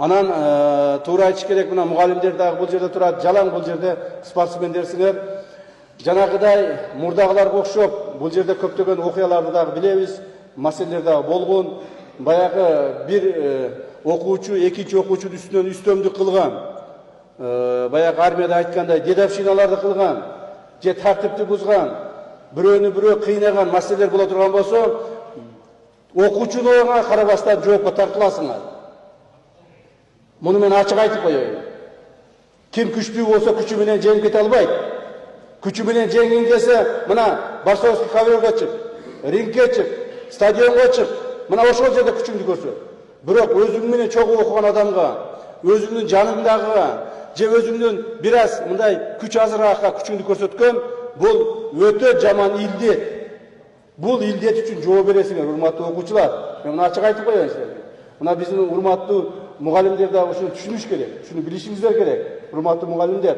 Анан туура айтыш керек, мына мугалимдер дагы бул жерде турат, жалаң бул жерде спортсмендерсиңер. Жанагыдай мурдагыларга окшоп бул жерде көптөгөн окуяларды дагы билебиз, маселелер дагы болгон. Баягы бир окуучу экинчи окуучунун үстүнөн үстөмдүк кылган, баягы армияда айткандай дедовщиналарды кылган, же тартипти бузган, бирөөнү бирөө кыйнаган маселелер боло турган болсо, окуучулугуңа карабастан жоопко тартыласыңар. Муну мен ачык айтып коеюн. Ким күчтүү болсо күчү менен жеңип кете албайт. Күчү менен жеңгиң келсе, мына борцовский коврга чык, рингке чык, стадионго чык. Мына ошол жерде күчүңдү көрсөт. Бирок өзүң менен чогуу окуган адамга, өзүңдүн жаныңдагыга, же өзүңдүн бир аз мындай күч азыраакка күчүңдү көрсөткөн, бул өтө жаман илдет. Бул илдет үчүн жооп бересиңер, урматтуу окуучулар. Мен муну ачык айтып коеюн силерге. Мына биздин урматтуу мугалимдер да ушуну түшүнүш керек, ушуну билишиңиздер керек, урматтуу мугалимдер.